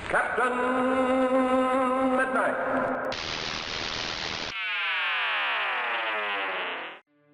Captain Midnight.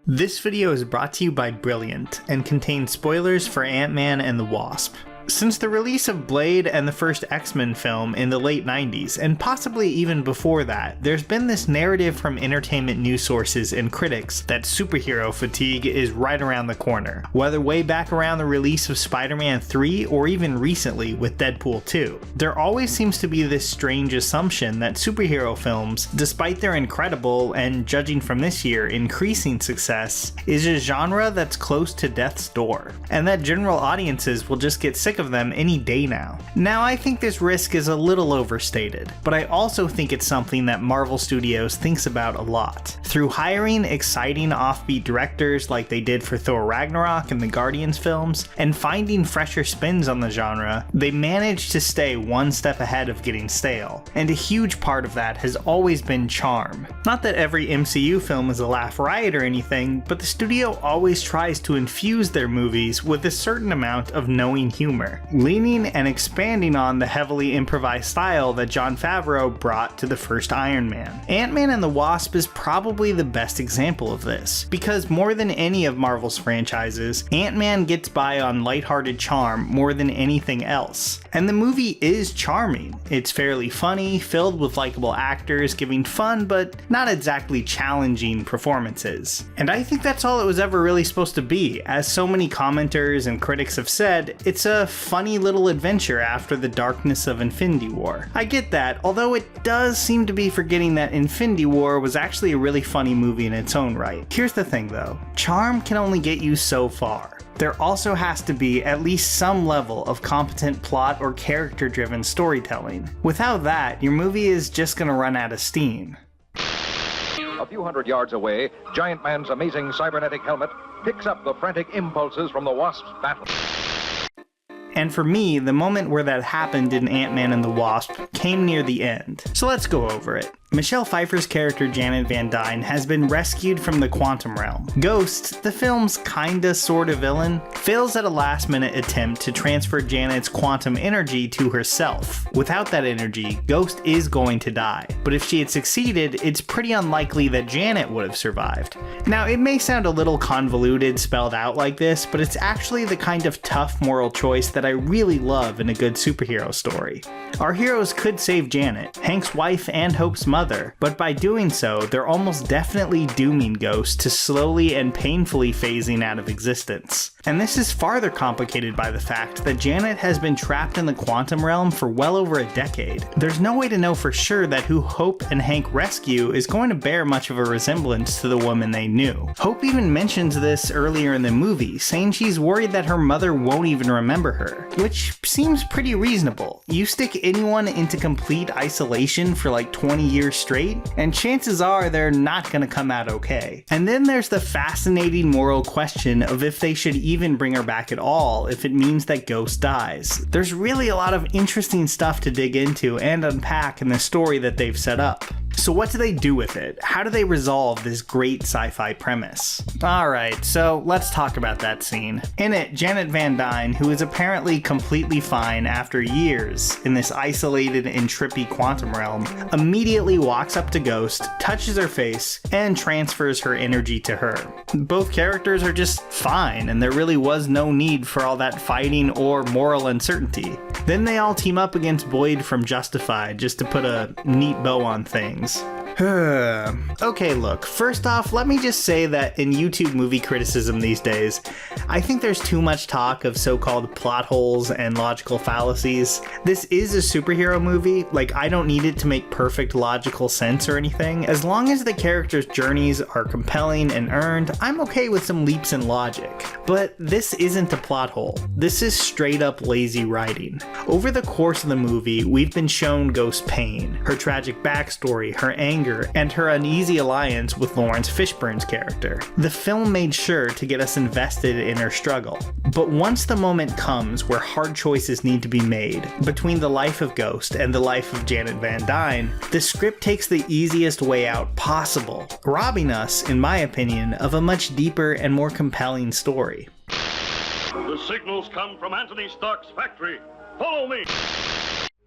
This video is brought to you by Brilliant and contains spoilers for Man and The Wasp. Since the release of Blade and the first X-Men film in the late 90s, and possibly even before that, there's been this narrative from entertainment news sources and critics that superhero fatigue is right around the corner, whether way back around the release of Spider-Man 3 or even recently with Deadpool 2. There always seems to be this strange assumption that superhero films, despite their incredible and, judging from this year, increasing success, is a genre that's close to death's door, and that general audiences will just get sick of them any day now. Now, I think this risk is a little overstated, but I also think it's something that Marvel Studios thinks about a lot. Through hiring exciting offbeat directors like they did for Thor Ragnarok and the Guardians films, and finding fresher spins on the genre, they managed to stay one step ahead of getting stale, and a huge part of that has always been charm. Not that every MCU film is a laugh riot or anything, but the studio always tries to infuse their movies with a certain amount of knowing humor, leaning and expanding on the heavily improvised style that Jon Favreau brought to the first Iron Man. Ant-Man and the Wasp is probably the best example of this, because more than any of Marvel's franchises, Ant-Man gets by on lighthearted charm more than anything else. And the movie is charming. It's fairly funny, filled with likable actors giving fun but not exactly challenging performances. And I think that's all it was ever really supposed to be. As so many commenters and critics have said, it's a funny little adventure after the darkness of Infinity War. I get that, although it does seem to be forgetting that Infinity War was actually a really funny movie in its own right. Here's the thing though, charm can only get you so far. There also has to be at least some level of competent plot or character-driven storytelling. Without that, your movie is just gonna run out of steam. A few hundred yards away, Giant Man's amazing cybernetic helmet picks up the frantic impulses from the Wasp's battle. And for me, the moment where that happened in Ant-Man and the Wasp came near the end. So let's go over it. Michelle Pfeiffer's character Janet Van Dyne has been rescued from the quantum realm. Ghost, the film's kinda sorta villain, fails at a last minute attempt to transfer Janet's quantum energy to herself. Without that energy, Ghost is going to die. But if she had succeeded, it's pretty unlikely that Janet would have survived. Now, it may sound a little convoluted spelled out like this, but it's actually the kind of tough moral choice that I really love in a good superhero story. Our heroes could save Janet, Hank's wife and Hope's mother, but by doing so, they're almost definitely dooming Ghost to slowly and painfully phasing out of existence. And this is farther complicated by the fact that Janet has been trapped in the quantum realm for well over a decade. There's no way to know for sure that who Hope and Hank rescue is going to bear much of a resemblance to the woman they knew. Hope even mentions this earlier in the movie, saying she's worried that her mother won't even remember her, which seems pretty reasonable. You stick anyone into complete isolation for like 20 years straight, and chances are they're not gonna come out okay. And then there's the fascinating moral question of if they should even bring her back at all if it means that Ghost dies. There's really a lot of interesting stuff to dig into and unpack in the story that they've set up. So what do they do with it? How do they resolve this great sci-fi premise? Alright, so let's talk about that scene. In it, Janet Van Dyne, who is apparently completely fine after years in this isolated and trippy quantum realm, immediately walks up to Ghost, touches her face, and transfers her energy to her. Both characters are just fine, and there really was no need for all that fighting or moral uncertainty. Then they all team up against Boyd from Justified just to put a neat bow on things. Okay, look, first off, let me just say that in YouTube movie criticism these days, I think there's too much talk of so-called plot holes and logical fallacies. This is a superhero movie, like I don't need it to make perfect logical sense or anything. As long as the characters' journeys are compelling and earned, I'm okay with some leaps in logic. But this isn't a plot hole. This is straight up lazy writing. Over the course of the movie, we've been shown Ghost's pain, her tragic backstory, her anger, and her uneasy alliance with Lawrence Fishburne's character. The film made sure to get us invested in her struggle. But once the moment comes where hard choices need to be made between the life of Ghost and the life of Janet Van Dyne, the script takes the easiest way out possible, robbing us, in my opinion, of a much deeper and more compelling story. The signals come from Anthony Stark's factory. Follow me!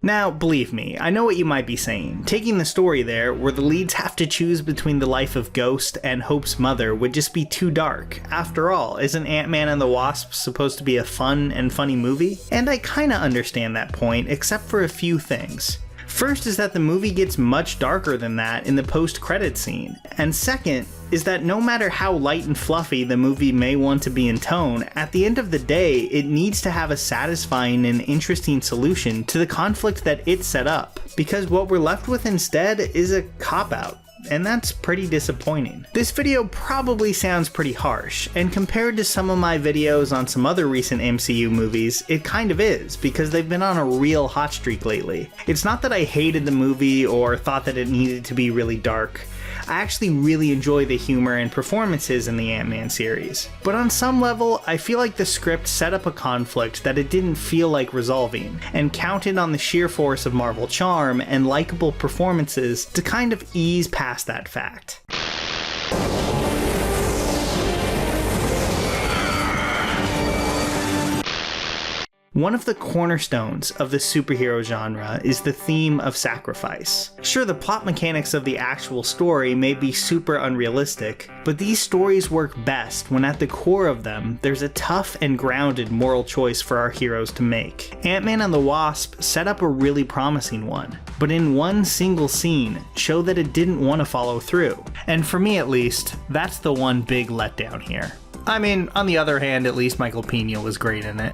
Now, believe me, I know what you might be saying. Taking the story there, where the leads have to choose between the life of Ghost and Hope's mother, would just be too dark. After all, isn't Ant-Man and the Wasp supposed to be a fun and funny movie? And I kinda understand that point, except for a few things. First is that the movie gets much darker than that in the post-credits scene, and second is that no matter how light and fluffy the movie may want to be in tone, at the end of the day it needs to have a satisfying and interesting solution to the conflict that it set up, because what we're left with instead is a cop-out. And that's pretty disappointing. This video probably sounds pretty harsh, and compared to some of my videos on some other recent MCU movies, it kind of is, because they've been on a real hot streak lately. It's not that I hated the movie or thought that it needed to be really dark. I actually really enjoy the humor and performances in the Ant-Man series. But on some level, I feel like the script set up a conflict that it didn't feel like resolving, and counted on the sheer force of Marvel charm and likable performances to kind of ease past that fact. One of the cornerstones of the superhero genre is the theme of sacrifice. Sure, the plot mechanics of the actual story may be super unrealistic, but these stories work best when at the core of them, there's a tough and grounded moral choice for our heroes to make. Ant-Man and the Wasp set up a really promising one, but in one single scene, show that it didn't want to follow through. And for me at least, that's the one big letdown here. I mean, on the other hand, at least Michael Pena was great in it.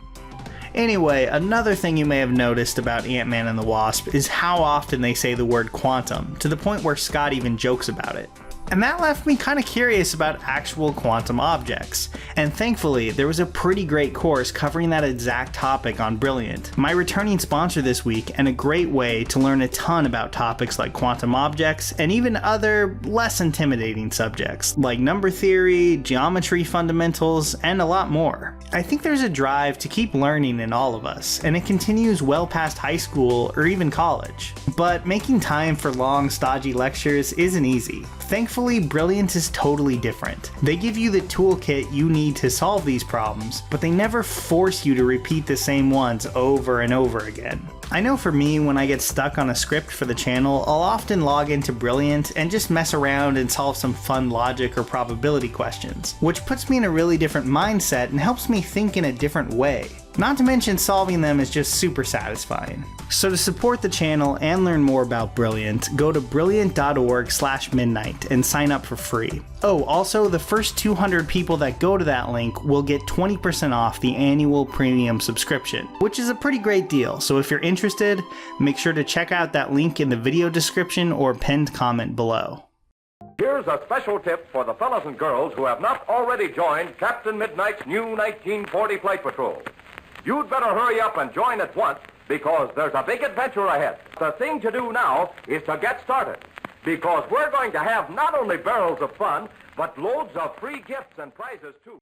Anyway, another thing you may have noticed about Ant-Man and the Wasp is how often they say the word quantum, to the point where Scott even jokes about it. And that left me kind of curious about actual quantum objects, and thankfully there was a pretty great course covering that exact topic on Brilliant, my returning sponsor this week, and a great way to learn a ton about topics like quantum objects and even other less intimidating subjects like number theory, geometry fundamentals, and a lot more. I think there's a drive to keep learning in all of us, and it continues well past high school or even college. But making time for long, stodgy lectures isn't easy. Thankfully, Brilliant is totally different. They give you the toolkit you need to solve these problems, but they never force you to repeat the same ones over and over again. I know for me, when I get stuck on a script for the channel, I'll often log into Brilliant and just mess around and solve some fun logic or probability questions, which puts me in a really different mindset and helps me think in a different way. Not to mention solving them is just super satisfying. So to support the channel and learn more about Brilliant, go to brilliant.org/midnight and sign up for free. Oh, also the first 200 people that go to that link will get 20% off the annual premium subscription, which is a pretty great deal. So if you're interested, make sure to check out that link in the video description or pinned comment below. Here's a special tip for the fellas and girls who have not already joined Captain Midnight's new 1940 Flight Patrol. You'd better hurry up and join at once, because there's a big adventure ahead. The thing to do now is to get started, because we're going to have not only barrels of fun, but loads of free gifts and prizes too.